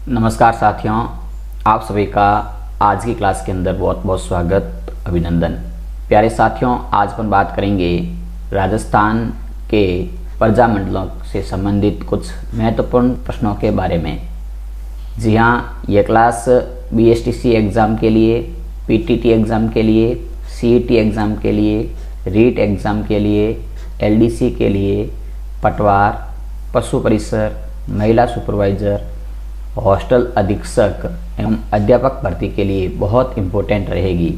नमस्कार साथियों, आप सभी का आज की क्लास के अंदर बहुत बहुत स्वागत, अभिनंदन। प्यारे साथियों, आज अपन बात करेंगे राजस्थान के प्रजामंडलों से संबंधित कुछ महत्वपूर्ण प्रश्नों के बारे में। जी हाँ, यह क्लास बीएसटीसी एग्ज़ाम के लिए, पीटीटी एग्ज़ाम के लिए, सीईटी एग्ज़ाम के लिए, रीट एग्ज़ाम के लिए, एलडीसी के लिए, पटवार, पशु परिसर, महिला सुपरवाइज़र, हॉस्टल अधीक्षक एवं अध्यापक भर्ती के लिए बहुत इम्पोर्टेंट रहेगी।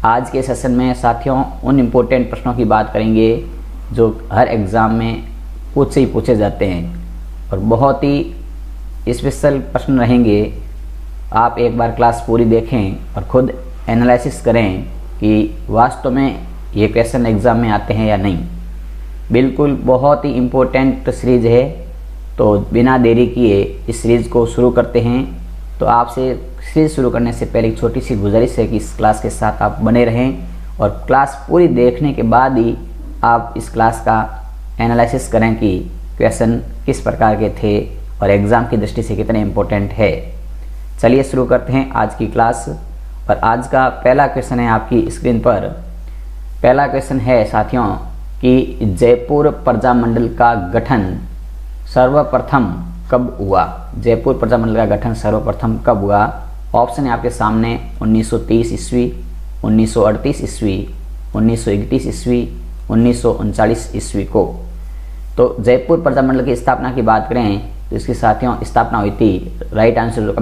आज के सेशन में साथियों उन इम्पोर्टेंट प्रश्नों की बात करेंगे जो हर एग्ज़ाम में पूछे जाते हैं और बहुत ही स्पेशल प्रश्न रहेंगे। आप एक बार क्लास पूरी देखें और खुद एनालिसिस करें कि वास्तव में ये क्वेश्चन एग्ज़ाम में आते हैं या नहीं। बिल्कुल बहुत ही इम्पोर्टेंट सीरीज है, तो बिना देरी किए इस सीरीज़ को शुरू करते हैं। तो आपसे सीरीज़ शुरू करने से पहले एक छोटी सी गुजारिश है कि इस क्लास के साथ आप बने रहें और क्लास पूरी देखने के बाद ही आप इस क्लास का एनालिसिस करें कि क्वेश्चन किस प्रकार के थे और एग्ज़ाम की दृष्टि से कितने इम्पोर्टेंट है। चलिए शुरू करते हैं आज की क्लास। और आज का पहला क्वेश्चन है आपकी स्क्रीन पर। पहला क्वेश्चन है साथियों कि जयपुर प्रजामंडल का गठन सर्वप्रथम कब हुआ। जयपुर प्रजामंडल का गठन सर्वप्रथम कब हुआ। ऑप्शन है आपके सामने 1930 ईस्वी, 1938 ईस्वी, 1931 ईस्वी, 1939 ईस्वी को। तो जयपुर प्रजामंडल की स्थापना की बात करें तो इसकी साथियों स्थापना हुई थी। राइट आंसर जो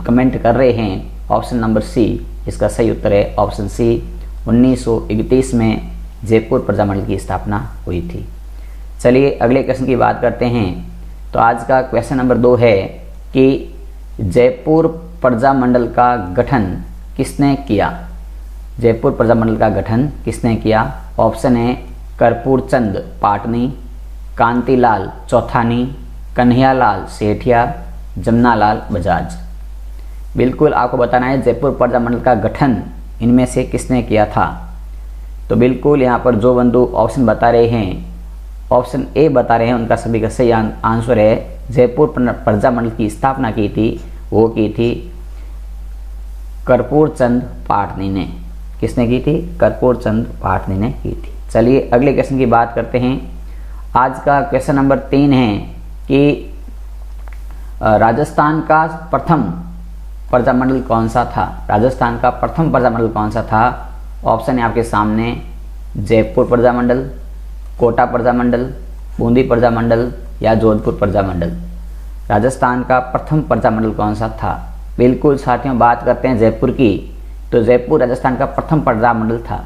कमेंट कर रहे हैं ऑप्शन नंबर सी, इसका सही उत्तर है ऑप्शन सी। 1931 में जयपुर प्रजामंडल की स्थापना हुई थी। चलिए अगले क्वेश्चन की बात करते हैं। तो आज का क्वेश्चन नंबर 2 है कि जयपुर प्रजामंडल का गठन किसने किया। जयपुर प्रजामंडल का गठन किसने किया। ऑप्शन है कर्पूर चंद पाटनी, कांतिलाल चौथानी, कन्हैयालाल सेठिया, जमनालाल बजाज। बिल्कुल आपको बताना है जयपुर प्रजामंडल का गठन इनमें से किसने किया था। तो बिल्कुल यहाँ पर जो बंधु ऑप्शन बता रहे हैं, ऑप्शन ए बता रहे हैं, उनका सभी का सही आंसर है। जयपुर प्रजामंडल की स्थापना की थी, वो की थी कर्पूर चंद पाटनी ने। किसने की थी। कर्पूर चंद पाटनी ने की थी। चलिए अगले क्वेश्चन की बात करते हैं। आज का क्वेश्चन नंबर 3 है कि राजस्थान का प्रथम प्रजामंडल कौन सा था। राजस्थान का प्रथम प्रजामंडल कौन सा था। ऑप्शन है आपके सामने जयपुर प्रजामंडल, कोटा प्रजामंडल, बूंदी प्रजामंडल या जोधपुर प्रजामंडल। राजस्थान का प्रथम प्रजामंडल कौन सा था। बिल्कुल साथियों बात करते हैं जयपुर की, तो जयपुर राजस्थान का प्रथम प्रजामंडल था।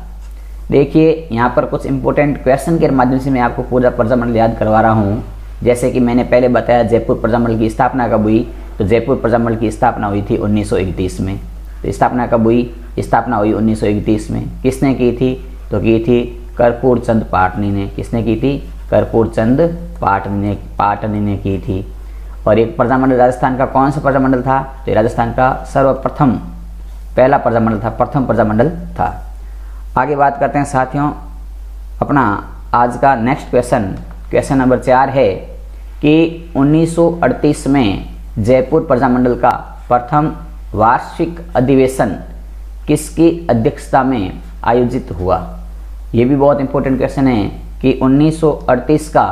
देखिए यहाँ पर कुछ इंपॉर्टेंट क्वेश्चन के माध्यम से मैं आपको पूरा प्रजामंडल याद करवा रहा हूँ। जैसे कि मैंने पहले बताया जयपुर प्रजामंडल की स्थापना कब हुई, तो जयपुर प्रजामंडल की स्थापना हुई थी 1931 में। तो स्थापना कब हुई। स्थापना हुई 1931 में। किसने की थी, तो की थी कर्पूर चंद पाटनी ने। किसने की थी। कर्पूर चंद पाटनी ने की थी। और एक प्रजामंडल राजस्थान का कौन सा प्रजामंडल था, तो राजस्थान का सर्वप्रथम पहला प्रजामंडल था, प्रथम प्रजामंडल था। आगे बात करते हैं साथियों अपना आज का नेक्स्ट क्वेश्चन नंबर 4 है कि 1938 में जयपुर प्रजामंडल का प्रथम वार्षिक अधिवेशन किसकी अध्यक्षता में आयोजित हुआ। ये भी बहुत इंपॉर्टेंट क्वेश्चन है कि 1938 का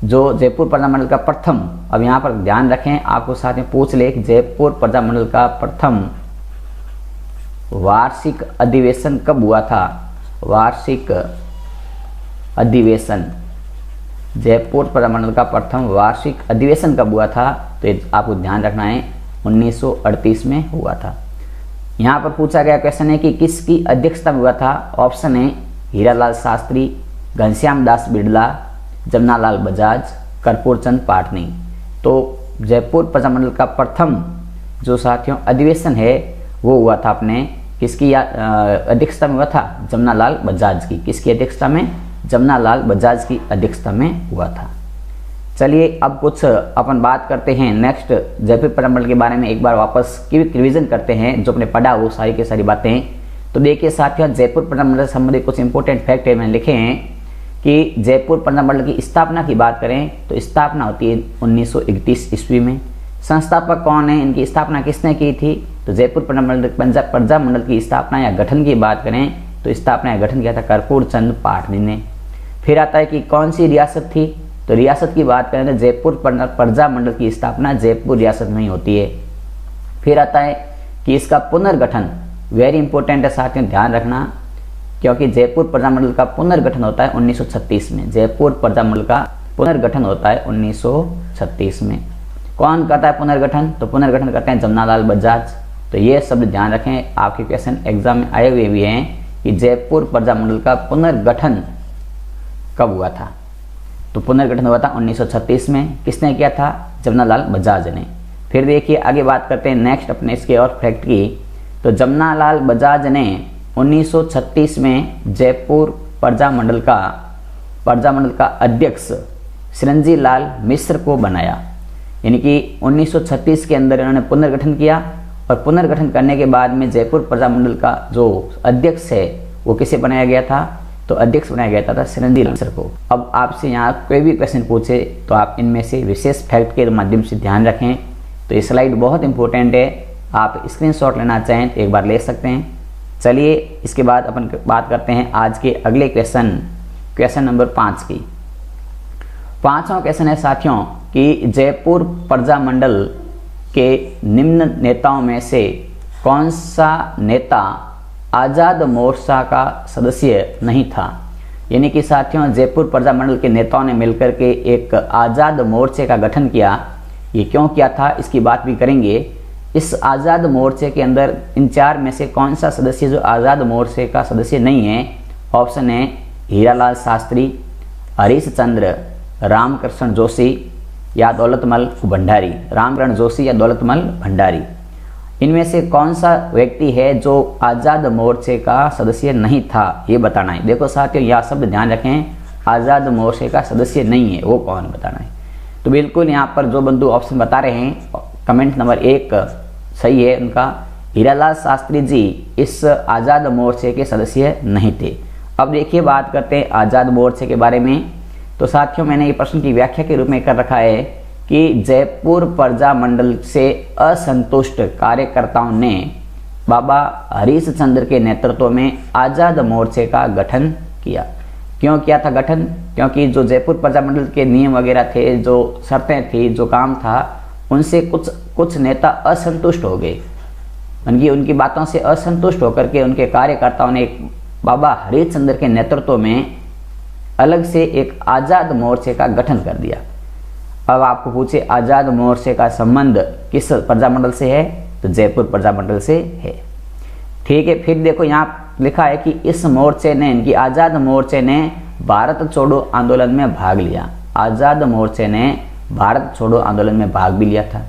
जो जयपुर प्रजामंडल का प्रथम, अब यहाँ पर ध्यान रखें आपको साथ में पूछ ले कि जयपुर प्रजामंडल का प्रथम वार्षिक अधिवेशन कब हुआ था। वार्षिक अधिवेशन, जयपुर प्रजामंडल का प्रथम वार्षिक अधिवेशन कब हुआ था, तो आपको ध्यान रखना है 1938 में हुआ था। यहाँ पर पूछा गया क्वेश्चन है कि किसकी अध्यक्षता में हुआ था। ऑप्शन है हीरालाल शास्त्री, घनश्याम दास बिड़ला, जमनालाल बजाज, कर्पूर चंद पाटनी। तो जयपुर प्रजामंडल का प्रथम जो साथियों अधिवेशन है वो हुआ था अपने किसकी अध्यक्षता में हुआ था, जमनालाल बजाज की। किसकी अध्यक्षता में, जमनालाल बजाज की अध्यक्षता में हुआ था। चलिए अब कुछ अपन बात करते हैं नेक्स्ट जयपुर प्रजामंडल के बारे में। एक बार वापस क्विक रिवीजन करते हैं जो अपने पढ़ा वो सारी की सारी बातें। तो देखिए साथियों जयपुर प्रजामंडल से संबंधित कुछ इंपॉर्टेंट फैक्ट है मैंने लिखे हैं कि जयपुर प्रजामंडल की स्थापना की बात करें तो स्थापना होती है 1931 ईस्वी में। संस्थापक कौन है, इनकी स्थापना किसने की थी? तो जयपुर प्रजा मंडल की स्थापना या गठन की बात करें तो स्थापना या गठन किया था कर्पूर चंद पाटनी ने। फिर आता है कि कौन सी रियासत थी, तो रियासत की बात करें तो जयपुर प्रजा मंडल की स्थापना जयपुर रियासत में ही होती है। फिर आता है कि इसका पुनर्गठन, वेरी इंपॉर्टेंट है साथियों, ध्यान रखना, क्योंकि जयपुर प्रजा मंडल का पुनर्गठन होता है 1936 में। जयपुर प्रजा मंडल का पुनर्गठन होता है 1936 में। कौन करता है पुनर्गठन? तो पुनर्गठन करते हैं जमनालाल बजाज। तो ये शब्द ध्यान रखें, आपके क्वेश्चन एग्जाम में आए हुए भी हैं कि जयपुर प्रजा मंडल का पुनर्गठन कब हुआ था? तो पुनर्गठन हुआ था 1936 में। किसने किया था? जमनालाल बजाज ने। फिर देखिए आगे बात करते हैं नेक्स्ट अपने इसके और फैक्ट की। तो जमनालाल बजाज ने 1936 में जयपुर प्रजा मंडल का अध्यक्ष चिरंजी लाल मिश्र को बनाया। यानी कि 1936 के अंदर इन्होंने पुनर्गठन किया और पुनर्गठन करने के बाद में जयपुर प्रजा मंडल का जो अध्यक्ष है वो किसे बनाया गया था? तो अध्यक्ष बनाया गया था चिरंजी लाल मिश्र को। अब आपसे यहाँ कोई भी क्वेश्चन पूछे तो आप इनमें से विशेष फैक्ट के माध्यम से ध्यान रखें। तो ये स्लाइड बहुत इंपॉर्टेंट है, आप स्क्रीनशॉट लेना चाहें तो एक बार ले सकते हैं। चलिए इसके बाद अपन बात करते हैं आज के अगले क्वेश्चन नंबर 5 की। 5वां क्वेश्चन है साथियों कि जयपुर प्रजा मंडल के निम्न नेताओं में से कौन सा नेता आज़ाद मोर्चा का सदस्य नहीं था? यानी कि साथियों जयपुर प्रजा मंडल के नेताओं ने मिलकर के एक आज़ाद मोर्चे का गठन किया। ये क्यों किया था इसकी बात भी करेंगे। इस आज़ाद मोर्चे के अंदर इन 4 में से कौन सा सदस्य जो आज़ाद मोर्चे का सदस्य नहीं है? ऑप्शन है हीरालाल शास्त्री, हरीश चंद्र, रामकृष्ण जोशी या दौलतमल भंडारी। रामकृष्ण जोशी या दौलतमल भंडारी, इनमें से कौन सा व्यक्ति है जो आज़ाद मोर्चे का सदस्य नहीं था, ये बताना है। देखो साथियों यह शब्द ध्यान रखें, आज़ाद मोर्चे का सदस्य नहीं है वो कौन, बताना है। तो बिल्कुल यहाँ पर जो बंधु ऑप्शन बता रहे हैं कमेंट नंबर 1 सही है उनका। हीरालाल शास्त्री जी इस आज़ाद मोर्चे के सदस्य नहीं थे। अब देखिए बात करते हैं आज़ाद मोर्चे के बारे में। तो साथियों मैंने ये प्रश्न की व्याख्या के रूप में कर रखा है कि जयपुर प्रजा मंडल से असंतुष्ट कार्यकर्ताओं ने बाबा हरीश चंद्र के नेतृत्व में आज़ाद मोर्चे का गठन किया। क्यों किया था गठन? क्योंकि जो जयपुर प्रजा मंडल के नियम वगैरह थे, जो शर्तें थी, जो काम था, उनसे कुछ नेता असंतुष्ट हो गए। उनकी बातों से असंतुष्ट होकर के उनके कार्यकर्ताओं ने बाबा हरीश चंद्र के नेतृत्व में अलग से एक आज़ाद मोर्चे का गठन कर दिया। अब आपको पूछे आज़ाद मोर्चे का संबंध किस प्रजा मंडल से है? तो जयपुर प्रजा मंडल से है। ठीक है, फिर देखो यहाँ लिखा है कि इस मोर्चे ने, इनकी आज़ाद मोर्चे ने भारत छोड़ो आंदोलन में भाग लिया। आज़ाद मोर्चे ने भारत छोड़ो आंदोलन में भाग भी लिया था।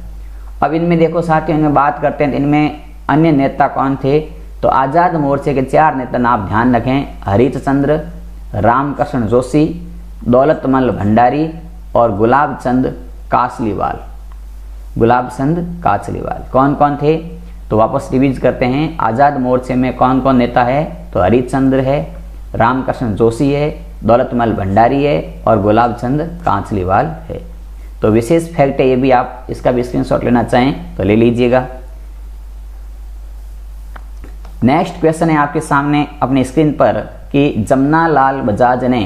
अब इनमें देखो साथियों इनमें बात करते हैं, इनमें अन्य नेता कौन थे? तो आज़ाद मोर्चे के 4 नेता नाम ध्यान रखें, हरीश चंद्र, रामकृष्ण जोशी, दौलतमल भंडारी और गुलाब चंद काचलीवाल। कौन कौन थे? तो वापस रिवीज करते हैं। आज़ाद मोर्चे में कौन कौन नेता है? तो हरीश चंद्र है, रामकृष्ण जोशी है, दौलतमल भंडारी है और गुलाब चंद काचलीवाल है। तो विशेष फैक्ट है, ये भी आप इसका भी स्क्रीनशॉट लेना चाहें तो ले लीजिएगा। नेक्स्ट क्वेश्चन है आपके सामने अपनी स्क्रीन पर कि जमनालाल बजाज ने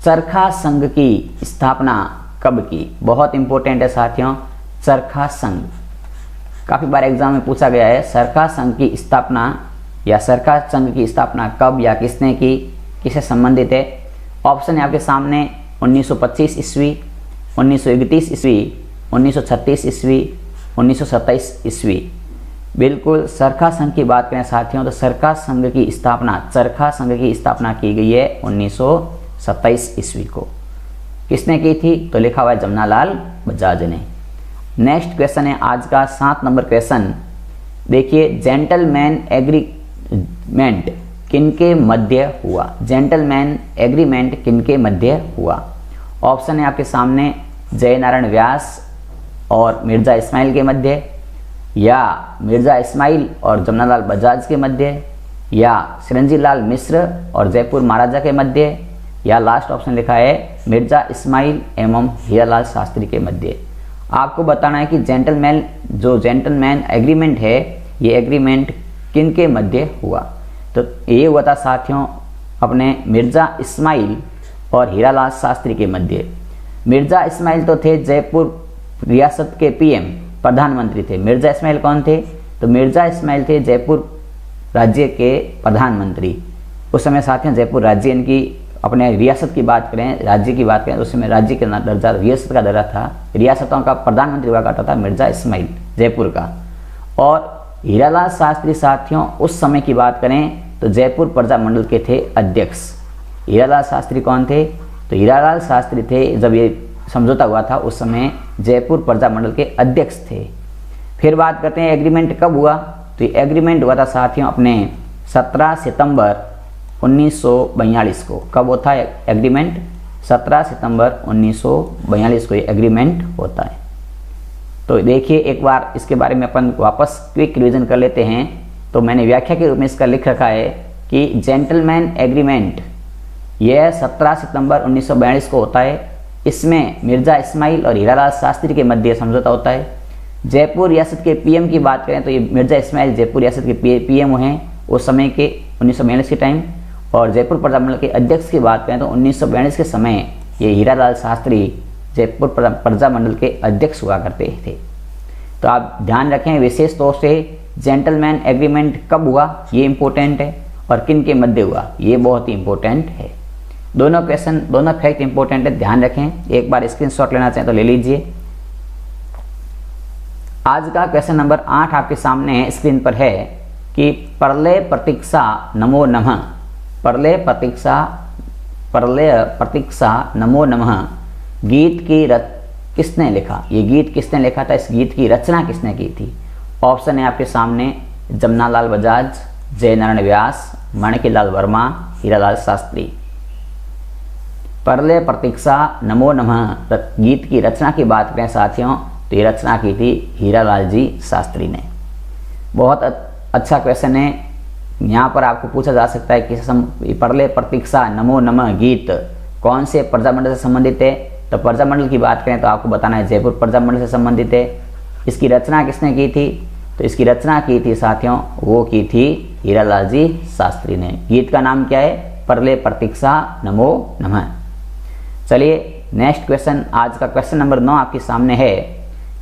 चरखा संघ की स्थापना कब की? बहुत इंपॉर्टेंट है साथियों, चरखा संघ काफी बार एग्जाम में पूछा गया है। चरखा संघ की स्थापना या चरखा संघ की स्थापना कब या किसने की, किससे संबंधित है? ऑप्शन है आपके सामने 1925 ईस्वी, 1931 ईस्वी, 1936 ईस्वी, 1927 ईस्वी। बिल्कुल चरखा संघ की बात करें साथियों तो चरखा संघ की स्थापना की गई है 1927 ईस्वी को। किसने की थी? तो लिखा हुआ है जमनालाल बजाज ने। नेक्स्ट क्वेश्चन है आज का 7 नंबर क्वेश्चन। देखिए जेंटलमैन एग्रीमेंट किनके मध्य हुआ? जेंटलमैन एग्रीमेंट किनके मध्य हुआ? ऑप्शन है आपके सामने जय नारायण व्यास और मिर्जा इस्माइल के मध्य, या मिर्जा इस्माइल और जमनालाल बजाज के मध्य, या चिरंजी लाल मिश्र और जयपुर महाराजा के मध्य, या लास्ट ऑप्शन लिखा है मिर्जा इस्माइल एवं हीरालाल शास्त्री के मध्य। आपको बताना है कि जेंटलमैन एग्रीमेंट है, ये एग्रीमेंट किन के मध्य हुआ। तो ये हुआ था साथियों अपने मिर्जा इस्माइल और हीरालाल शास्त्री के मध्य। मिर्जा इस्माइल तो थे जयपुर रियासत के पीएम, प्रधानमंत्री थे। मिर्जा इस्माइल कौन थे? तो मिर्जा इस्माइल थे जयपुर राज्य के प्रधानमंत्री। उस समय साथियों जयपुर राज्य इनकी अपने रियासत की बात करें, राज्य की बात करें, उस समय राज्य का दर्जा रियासत का दर्जा था। रियासतों का प्रधानमंत्री हुआ करता था मिर्जा इस्माइल जयपुर का। और हीरालाल शास्त्री साथियों उस समय की बात करें तो जयपुर प्रजामंडल के थे अध्यक्ष। हीरालाल शास्त्री कौन थे? तो हीरालाल शास्त्री थे जब ये समझौता हुआ था उस समय जयपुर प्रजामंडल के अध्यक्ष थे। फिर बात करते हैं एग्रीमेंट कब हुआ। तो ये एग्रीमेंट हुआ था साथियों अपने 17 सितंबर 1942 को। कब होता है एग्रीमेंट? 17 सितंबर 1942 को ये एग्रीमेंट होता है। तो देखिए एक बार इसके बारे में अपन वापस क्विक रिवीजन कर लेते हैं। तो मैंने व्याख्या के रूप में इसका लिख रखा है कि जेंटलमैन एग्रीमेंट यह 17 सितंबर 1942 को होता है। इसमें मिर्जा इस्माइल और हीरालाल शास्त्री के मध्य समझौता होता है। जयपुर रियासत के पीएम की बात करें तो ये मिर्जा इस्माइल जयपुर रियासत के पीएम हैं उस समय के 1942 के टाइम। और जयपुर प्रजामंडल के अध्यक्ष की बात करें तो 1942 के समय ये हीरालाल शास्त्री जयपुर प्रजामंडल के अध्यक्ष हुआ करते थे। तो आप ध्यान रखें विशेष तौर से जेंटलमैन एग्रीमेंट कब हुआ ये इंपॉर्टेंट है और किन के मध्य हुआ ये बहुत ही इंपॉर्टेंट है। दोनों क्वेश्चन दोनों फैक्ट इंपॉर्टेंट है, ध्यान रखें। एक बार स्क्रीनशॉट लेना चाहें तो ले लीजिए। आज का क्वेश्चन नंबर 8 आपके सामने स्क्रीन पर है कि प्रलय प्रतीक्षा नमो नमः, प्रलय प्रतीक्षा नमो नमः गीत की किसने लिखा? ये गीत किसने लिखा था? इस गीत की रचना किसने की थी? ऑप्शन है आपके सामने जमनालाल बजाज, जयनारायण व्यास, माणिक्यलाल वर्मा, हीरालाल शास्त्री। प्रलय प्रतीक्षा नमो नमः गीत की रचना की बात करें साथियों तो ये रचना की थी हीरालाल जी शास्त्री ने। बहुत अच्छा क्वेश्चन है। यहाँ पर आपको पूछा जा सकता है कि प्रलय प्रतीक्षा नमो नमः गीत कौन से प्रजामंडल से संबंधित है? तो प्रजामंडल की बात करें तो आपको बताना है जयपुर प्रजामंडल से संबंधित है। इसकी रचना किसने की थी? तो इसकी रचना की थी साथियों वो की थी हीरालाल जी शास्त्री ने। गीत का नाम क्या है? प्रलय प्रतीक्षा नमो नमः। चलिए नेक्स्ट क्वेश्चन, आज का क्वेश्चन नंबर 9 आपके सामने है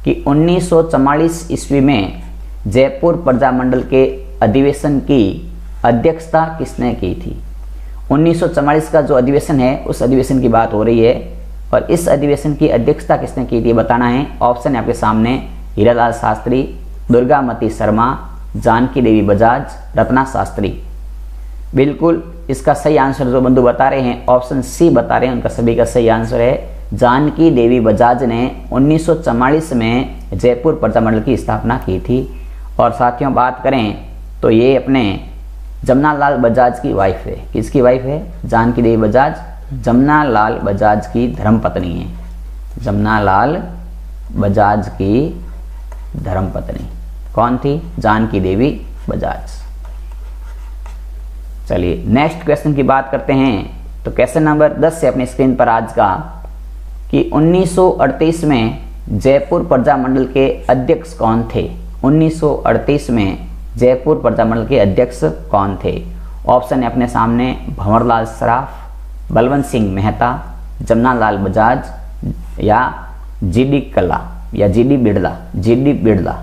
कि 1944 ईस्वी में जयपुर प्रजामंडल के अधिवेशन की अध्यक्षता किसने की थी? 1944 का जो अधिवेशन है उस अधिवेशन की बात हो रही है और इस अधिवेशन की अध्यक्षता किसने की थी बताना है। ऑप्शन है आपके सामने हीरालाल शास्त्री, दुर्गामती शर्मा, जानकी देवी बजाज, रत्ना शास्त्री। बिल्कुल इसका सही आंसर जो बंधु बता रहे हैं ऑप्शन सी बता रहे हैं, उनका सभी का सही आंसर है जानकी देवी बजाज ने 1944 में जयपुर प्रजामंडल की स्थापना की थी। और साथियों बात करें तो ये अपने जमनालाल बजाज की वाइफ है। किसकी वाइफ है? जानकी देवी बजाज जमनालाल बजाज की धर्मपत्नी है। जमनालाल बजाज की धर्मपत्नी कौन थी? जानकी देवी बजाज। चलिए नेक्स्ट क्वेश्चन की बात करते हैं। तो क्वेश्चन नंबर 10 से अपनी स्क्रीन पर आज का कि 1938 में जयपुर प्रजामंडल के अध्यक्ष कौन थे? 1938 में जयपुर प्रजामंडल के अध्यक्ष कौन थे? ऑप्शन है अपने सामने भंवरलाल सराफ, बलवंत सिंह मेहता, जमनालाल बजाज या जीडी कला या जीडी बिड़ला।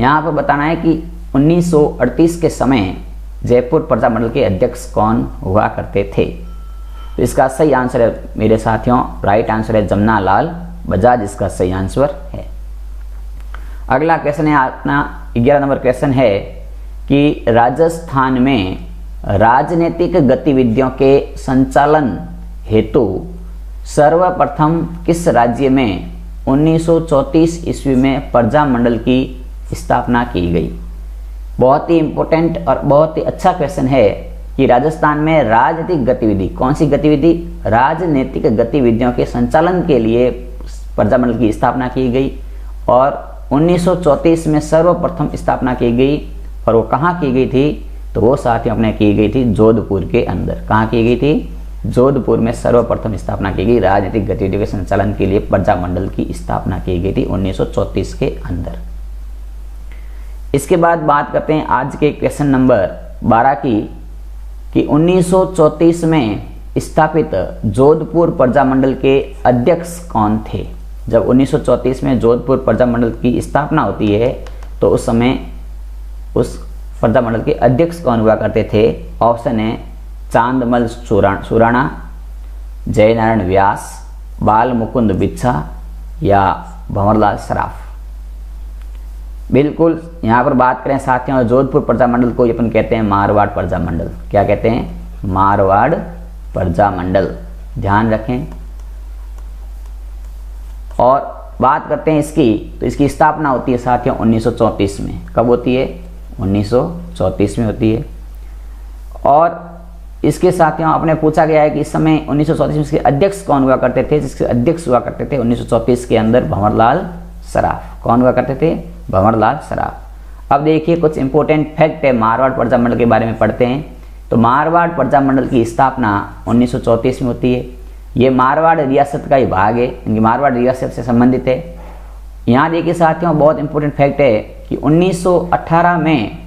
यहाँ पर बताना है कि 1938 के समय जयपुर प्रजामंडल के अध्यक्ष कौन हुआ करते थे। तो इसका सही आंसर है मेरे साथियों, राइट आंसर है जमनालाल बजाज, इसका सही आंसर है। अगला क्वेश्चन है अपना 11 नंबर क्वेश्चन है कि राजस्थान में राजनीतिक गतिविधियों के संचालन हेतु सर्वप्रथम किस राज्य में 1934 ईस्वी में प्रजामंडल की स्थापना की गई? बहुत ही इंपॉर्टेंट और बहुत ही अच्छा क्वेश्चन है कि राजस्थान में राजनीतिक गतिविधि, कौन सी गतिविधि? राजनीतिक गतिविधियों के संचालन के लिए प्रजामंडल की स्थापना की गई और 1934 में सर्वप्रथम स्थापना की गई। और वो कहाँ की गई थी? तो वो साथियों अपने की गई थी जोधपुर के अंदर। कहाँ की गई थी? जोधपुर में सर्वप्रथम स्थापना की गई। राजनीतिक गतिविधियों के संचालन के लिए प्रजामंडल की स्थापना की गई थी 1934 के अंदर। इसके बाद बात करते हैं आज के क्वेश्चन नंबर 12 की, कि 1934 में स्थापित जोधपुर प्रजामंडल के अध्यक्ष कौन थे। जब 1934 में जोधपुर प्रजामंडल की स्थापना होती है तो उस समय उस प्रजामंडल के अध्यक्ष कौन हुआ करते थे। ऑप्शन है चांदमल सुराणा, जयनारायण व्यास, बाल मुकुंद बिच्छा या भंवरलाल सराफ। बिल्कुल यहाँ पर बात करें साथियों, जोधपुर प्रजामंडल को अपन कहते हैं मारवाड़ प्रजामंडल। क्या कहते हैं? मारवाड़ प्रजामंडल, ध्यान रखें। और बात करते हैं इसकी, तो इसकी स्थापना होती है साथियों 1934 में। कब होती है? 1934 में होती है। और इसके साथियों आपने पूछा गया है कि इस समय 1934 में इसके अध्यक्ष कौन हुआ करते थे। जिसके अध्यक्ष हुआ करते थे 1934 के अंदर भंवरलाल सराफ। कौन हुआ करते थे? भंवरलाल सराफ। अब देखिए कुछ इंपॉर्टेंट फैक्ट है मारवाड़ प्रजामंडल के बारे में पढ़ते हैं। तो मारवाड़ प्रजामंडल की स्थापना 1934 में होती है। ये मारवाड़ रियासत का ही भाग है, इनकी मारवाड़ रियासत से संबंधित है। यहाँ देखिए साथियों बहुत इंपॉर्टेंट फैक्ट है कि 1918 में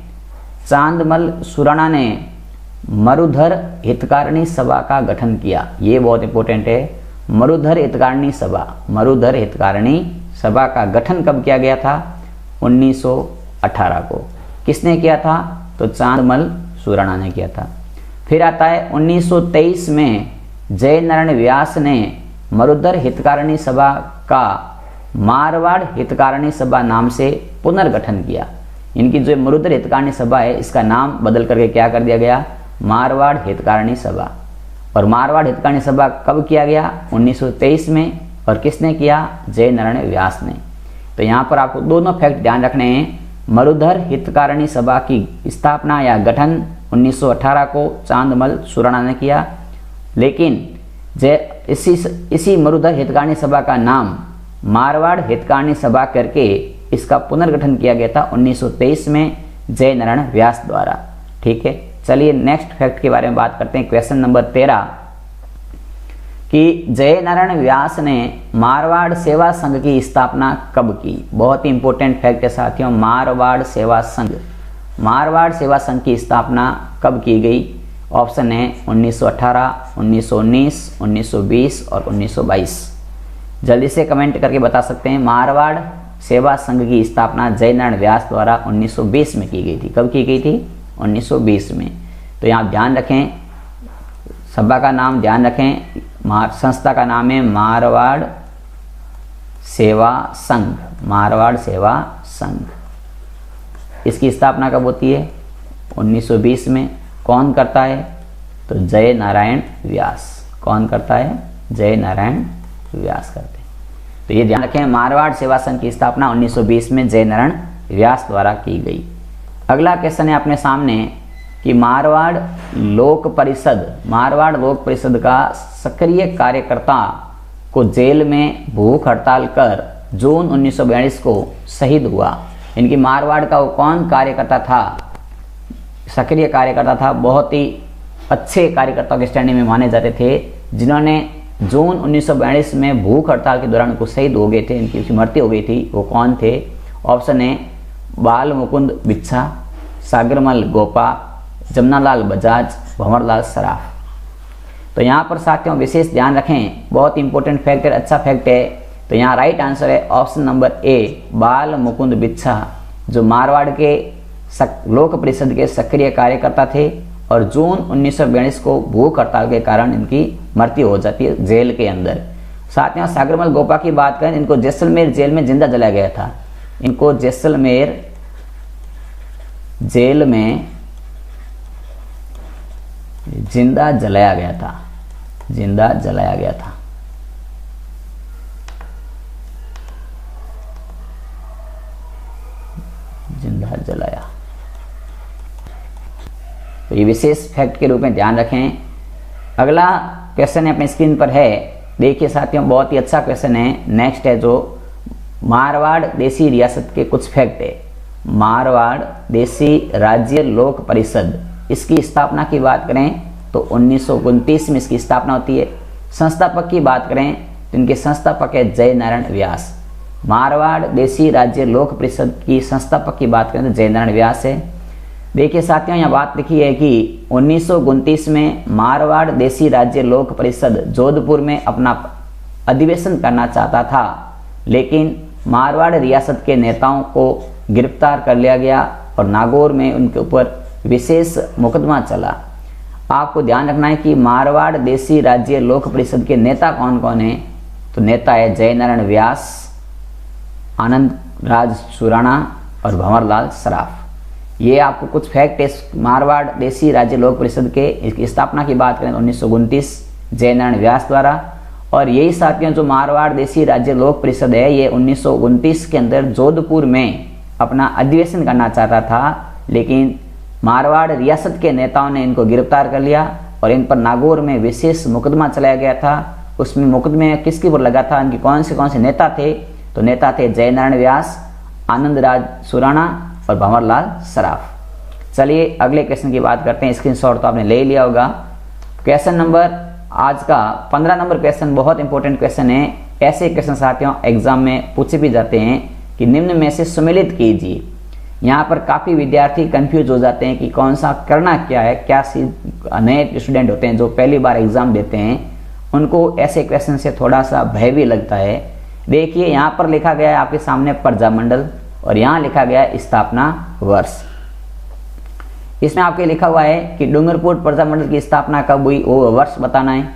चांदमल सुराणा ने मरुधर हितकारिणी सभा का गठन किया। ये बहुत इंपॉर्टेंट है। मरुधर हितकारिणी सभा, मरुधर हितकारिणी सभा का गठन कब किया गया था? 1918 को। किसने किया था? तो चांदमल सुराणा ने किया था। फिर आता है 1923 में जयनारायण व्यास ने मरुधर हितकारिणी सभा का मारवाड़ हितकारिणी सभा नाम से पुनर्गठन किया। इनकी जो मरुधर हितकारिणी सभा है इसका नाम बदल करके क्या कर दिया गया? मारवाड़ हितकारिणी सभा। और मारवाड़ हितकारिणी सभा कब किया गया? 1923 में। और किसने किया? जयनारायण व्यास ने। तो यहाँ पर आपको दोनों फैक्ट ध्यान रखने हैं। मरुधर हितकारिणी सभा की स्थापना या गठन 1918 को चांदमल सुराणा ने किया, लेकिन इसी मरुधर हितकारिणी सभा का नाम मारवाड़ हितकारिणी सभा करके इसका पुनर्गठन किया गया था 1923 में जयनारायण व्यास द्वारा। ठीक है, चलिए नेक्स्ट फैक्ट के बारे में बात करते हैं। क्वेश्चन नंबर 13 कि जयनारायण व्यास ने मारवाड़ सेवा संघ की स्थापना कब की। बहुत ही इंपॉर्टेंट फैक्ट है साथियों, मारवाड़ सेवा संघ। मारवाड़ सेवा संघ की स्थापना कब की गई? ऑप्शन है 1918, 1919, 1920 और 1922। जल्दी से कमेंट करके बता सकते हैं। मारवाड़ सेवा संघ की स्थापना जयनारायण व्यास द्वारा 1920 में की गई थी। कब की गई थी? 1920 में। तो यहाँ ध्यान रखें, सभा का नाम ध्यान रखें, संस्था का नाम है मारवाड़ सेवा संघ। मारवाड़ सेवा संघ। इसकी स्थापना कब होती है? 1920 में। कौन करता है? तो जय नारायण व्यास। कौन करता है? जय नारायण व्यास करते हैं। तो ये ध्यान रखें, मारवाड़ सेवा संघ की स्थापना 1920 में जय नारायण व्यास द्वारा की गई। अगला क्वेश्चन है अपने सामने कि मारवाड़ लोक परिषद का सक्रिय कार्यकर्ता को जेल में भूख हड़ताल कर जून 1942 को शहीद हुआ। इनकी मारवाड़ का वो कौन कार्यकर्ता था? सक्रिय कार्यकर्ता था, बहुत ही अच्छे कार्यकर्ताओं के श्रेणी में माने जाते थे, जिन्होंने जून 1942 में भूख हड़ताल के दौरान उनको शहीद हो गए थे, इनकी मृत्यु हो गई थी। वो कौन थे? ऑप्शन है बाल मुकुंद बिच्छा, सागरमल गोपा, जमनालाल बजाज, भंवरलाल सराफ। तो यहाँ पर साथियों विशेष ध्यान रखें, बहुत इंपॉर्टेंट फैक्ट है, अच्छा फैक्ट है। तो यहाँ राइट आंसर है ऑप्शन नंबर ए, बाल मुकुंद बिच्छा, जो मारवाड़ के लोक परिषद के सक्रिय कार्यकर्ता थे और जून 1942 को भूख हड़ताल के कारण इनकी मृत्यु हो जाती है जेल के अंदर। साथियों सागरमल गोपा की बात करें, इनको जैसलमेर जेल में जिंदा जलाया गया था। इनको जैसलमेर जेल में जिंदा जलाया गया था। जिंदा जलाया गया था। जिंदा जलाया। तो ये विशेष फैक्ट के रूप में ध्यान रखें। अगला क्वेश्चन अपने स्क्रीन पर है, देखिए साथियों बहुत ही अच्छा क्वेश्चन है। नेक्स्ट है जो मारवाड़ देसी रियासत के कुछ फैक्ट है। मारवाड़ देसी राज्य लोक परिषद, इसकी स्थापना की बात करें तो 1929 में इसकी स्थापना होती है। संस्थापक की बात करें तो इनके संस्थापक है जय नारायण व्यास। मारवाड़ देशी राज्य लोक परिषद की संस्थापक की बात करें तो जय नारायण व्यास है। देखिए साथियों, यहाँ बात लिखी है कि 1929 में मारवाड़ देशी राज्य लोक परिषद जोधपुर में अपना अधिवेशन करना चाहता था, लेकिन मारवाड़ रियासत के नेताओं को गिरफ्तार कर लिया गया और नागौर में उनके ऊपर विशेष मुकदमा चला। आपको ध्यान रखना है कि मारवाड़ देशी राज्य लोक परिषद के नेता कौन कौन है, तो नेता है जय नारायण व्यास, आनंद राज सुराणा और भंवरलाल सराफ। ये आपको कुछ फैक्ट है मारवाड़ देशी राज्य लोक परिषद के। इसकी स्थापना की बात करें 1929 जय नारायण व्यास द्वारा। और यही साथियों जो मारवाड़ देशी राज्य लोक परिषद है, ये 1929 के अंदर जोधपुर में अपना अधिवेशन करना चाहता था, लेकिन मारवाड़ रियासत के नेताओं ने इनको गिरफ्तार कर लिया और इन पर नागौर में विशेष मुकदमा चलाया गया था। उसमें मुकदमे किसके ऊपर लगा था, इनके कौन से नेता थे, तो नेता थे जय नारायण व्यास, आनंद राज सुराणा और भंवरलाल सराफ। चलिए अगले क्वेश्चन की बात करते हैं। स्क्रीनशॉट तो आपने ले लिया होगा। क्वेश्चन नंबर आज का 15 नंबर क्वेश्चन बहुत इंपॉर्टेंट क्वेश्चन है। ऐसे क्वेश्चन साथियों एग्जाम में पूछे भी जाते हैं कि निम्न में से सम्मिलित कीजिए। यहाँ पर काफ़ी विद्यार्थी कंफ्यूज हो जाते हैं कि कौन सा करना क्या है। क्या नए स्टूडेंट होते हैं जो पहली बार एग्जाम देते हैं, उनको ऐसे क्वेश्चन से थोड़ा सा भय भी लगता है। देखिए यहाँ पर लिखा गया है आपके सामने प्रजामंडल और यहाँ लिखा गया है स्थापना वर्ष। इसमें आपके लिखा हुआ है कि डूंगरपुर प्रजामंडल की स्थापना कब हुई, वो वर्ष बताना है।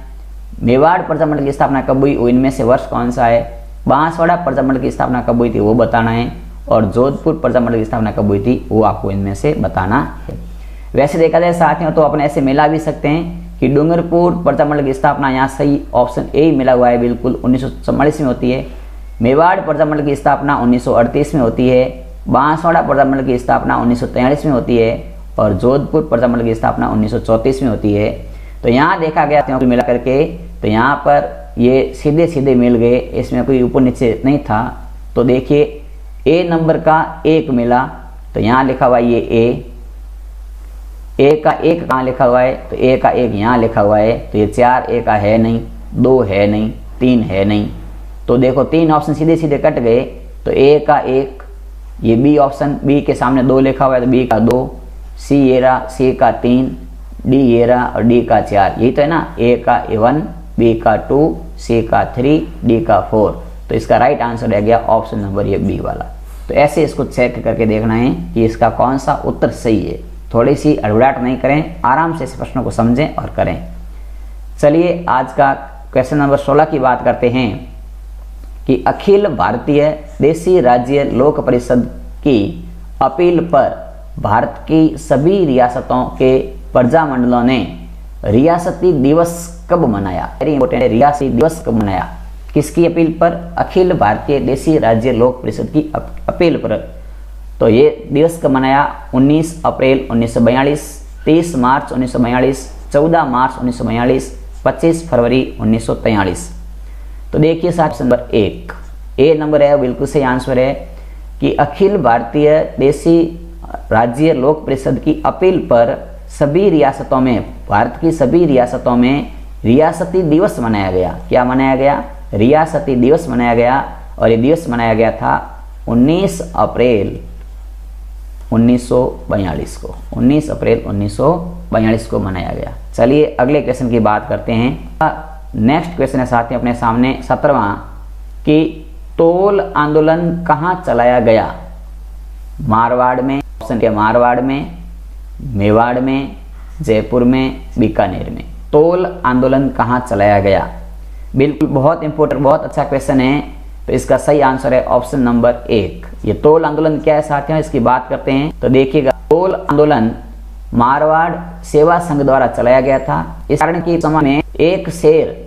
मेवाड़ प्रजामंडल की स्थापना कब हुई, वो इनमें से वर्ष कौन सा है। बांसवाड़ा प्रजामंडल की स्थापना कब हुई थी, वो बताना है। और जोधपुर प्रजामंडल की स्थापना कब हुई थी, वो आपको इनमें से बताना है। वैसे देखा जाए साथियों तो अपने ऐसे मिला भी सकते हैं कि डूंगरपुर प्रजामंडल की स्थापना यहाँ सही ऑप्शन ए मिला हुआ है, बिल्कुल 1944 में होती है। मेवाड़ प्रजामंडल की स्थापना 1938 में होती है। बांसवाड़ा प्रजामंडल की स्थापना 1943 में होती है और जोधपुर प्रजामंडल की स्थापना 1934 में होती है। तो यहाँ देखा गया मिला करके, तो यहाँ पर ये सीधे सीधे मिल गए, इसमें कोई ऊपर नीचे नहीं था। तो देखिए ए नंबर का 1 मिला, तो यहाँ लिखा हुआ है ये ए का 1 कहाँ लिखा हुआ है, तो ए का 1 यहाँ लिखा हुआ है। तो ये 4 ए का है नहीं, 2 है नहीं, 3 है नहीं। तो देखो 3 ऑप्शन सीधे सीधे कट गए। तो ए का 1, ये बी ऑप्शन, बी के सामने 2 लिखा हुआ है तो बी का 2, सी ये रहा, सी का 3, डी ये रहा और डी का 4। यही तो है ना, ए का 1, बी का 2, सी का 3, डी का 4। तो इसका राइट आंसर रह गया ऑप्शन नंबर ये बी वाला। तो ऐसे इसको चेक करके देखना है कि इसका कौन सा उत्तर सही है। थोड़ी सी अड़बड़ाहट नहीं करें, आराम से इस प्रश्नों को समझें और करें। चलिए आज का क्वेश्चन नंबर 16 की बात करते हैं कि अखिल भारतीय देशी राज्य लोक परिषद की अपील पर भारत की सभी रियासतों के प्रजामंडलों ने रियासती दिवस कब मनाया। वेरी इंपॉर्टेंट है, रियासती दिवस कब मनाया। किसकी अपील पर, अखिल भारतीय देशी राज्य लोक परिषद की अपील पर। तो ये दिवस कब मनाया, 19 अप्रैल 1942, 30 मार्च 1942, 14 मार्च 1942, 25 फरवरी 1943। तो देखिए साथ नंबर 1 ए नंबर है, बिल्कुल सही आंसर है कि अखिल भारतीय देशी राज्य लोक परिषद की अपील पर सभी रियासतों में, भारत की सभी रियासतों में रियासती दिवस मनाया गया। क्या मनाया गया, रियासती दिवस मनाया गया। और ये दिवस मनाया गया था 19 अप्रैल 1942 को, 19 अप्रैल 1942 को मनाया गया। चलिए अगले क्वेश्चन की बात करते हैं। नेक्स्ट क्वेश्चन है साथियों अपने सामने 17वां कि तोल आंदोलन कहाँ चलाया गया। मारवाड़ में, ऑप्शन के मारवाड़ में, मेवाड़ में, जयपुर में, बीकानेर में। तोल आंदोलन कहाँ चलाया गया, बिल्कुल बहुत इंपॉर्टेंट, बहुत अच्छा क्वेश्चन है। तो इसका सही आंसर है ऑप्शन नंबर 1। ये तोल आंदोलन क्या है साथियों, इसकी बात करते हैं। तो देखिएगा तोल आंदोलन मारवाड़ सेवा संघ द्वारा चलाया गया था। इस कारण की समय में एक शेर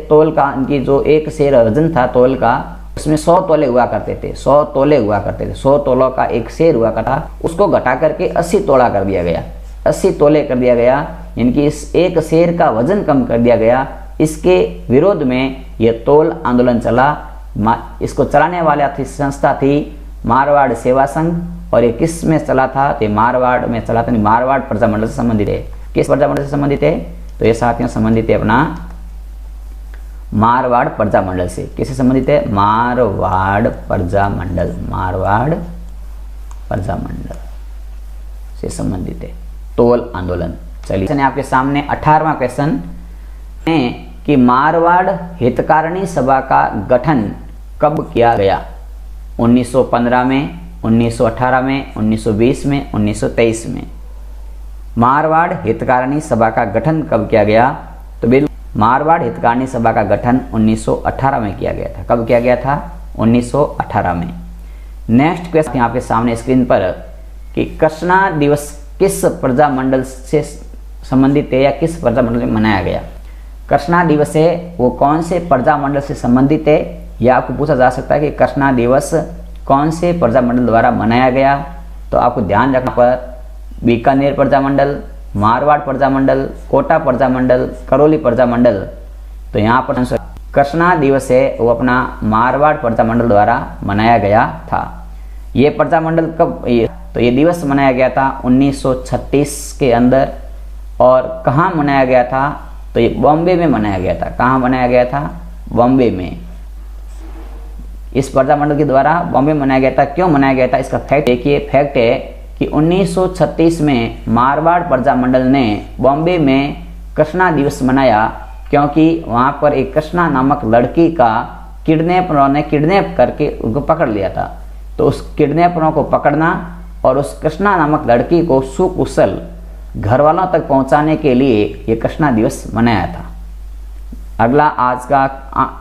तोल का, इनकी जो एक शेर वजन था तोल का, उसमें 100 तोले हुआ करते थे, 100 तोले हुआ करते थे। 100 तोलों का एक शेर हुआ करता, उसको घटा करके 80 तोला कर दिया गया, 80 तोले कर दिया गया। इनकी इस एक शेर का वजन कम कर दिया गया। इसके विरोध में यह तोल आंदोलन चला। इसको चलाने वाला थी संस्था थी मारवाड़ सेवा संघ। और ये किस में चला था, तो मारवाड़ में चला था, मारवाड़ प्रजामंडल से संबंधित है। किस प्रजामंडल से संबंधित है? तो ये साथियों संबंधित है अपना मारवाड़ प्रजामंडल से। किससे संबंधित है? मारवाड़ प्रजामंडल, मारवाड़ प्रजामंडल से संबंधित है। तोल आंदोलन। चलिए आपके सामने 18वां क्वेश्चन है कि मारवाड़ हितकारिणी सभा का गठन कब किया गया? 1915 में, 1918 में, 1920 में, 1923 में। मारवाड़ हितकारिणी सभा का गठन कब किया गया? तो बिल्कुल मारवाड़ हितकारिणी सभा का गठन 1918 में किया गया था। कब किया गया था? 1918 में। नेक्स्ट क्वेश्चन यहाँ पे सामने स्क्रीन पर कि कृष्णा दिवस किस प्रजामंडल से संबंधित है या किस प्रजामंडल में मनाया गया? कृष्णा दिवस है वो कौन से प्रजामंडल से संबंधित है, या आपको पूछा जा सकता है कि कृष्णा दिवस कौन से प्रजामंडल द्वारा मनाया गया? तो आपको ध्यान रखना पर बीकानेर प्रजामंडल, मारवाड़ प्रजामंडल, कोटा प्रजामंडल, करौली प्रजामंडल। तो यहाँ पर कृष्णा दिवस है वो अपना मारवाड़ प्रजामंडल द्वारा मनाया गया था। ये प्रजामंडल कब तो ये दिवस मनाया गया था 1936 के अंदर। और कहाँ मनाया गया था? तो ये बॉम्बे में मनाया गया था। कहाँ मनाया गया था? बॉम्बे में। इस प्रजामंडल के द्वारा बॉम्बे मनाया गया था। क्यों मनाया गया था? इसका फैक्ट देखिए। फैक्ट है कि 1936 में मारवाड़ प्रजामंडल ने बॉम्बे में कृष्णा दिवस मनाया, क्योंकि वहाँ पर एक कृष्णा नामक लड़की का किडनैपरों ने किडनैप करके उनको पकड़ लिया था। तो उस किडनैपरों को पकड़ना और उस कृष्णा नामक लड़की को सुकुशल घर वालों तक पहुंचाने के लिए ये कृष्णा दिवस मनाया था। अगला आज का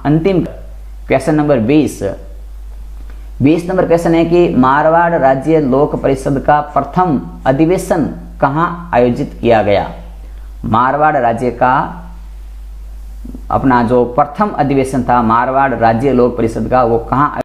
अंतिम क्वेश्चन नंबर 20 नंबर क्वेश्चन है कि मारवाड़ राज्य लोक परिषद का प्रथम अधिवेशन कहाँ आयोजित किया गया? मारवाड़ राज्य का अपना जो प्रथम अधिवेशन था मारवाड़ राज्य लोक परिषद का वो कहाँ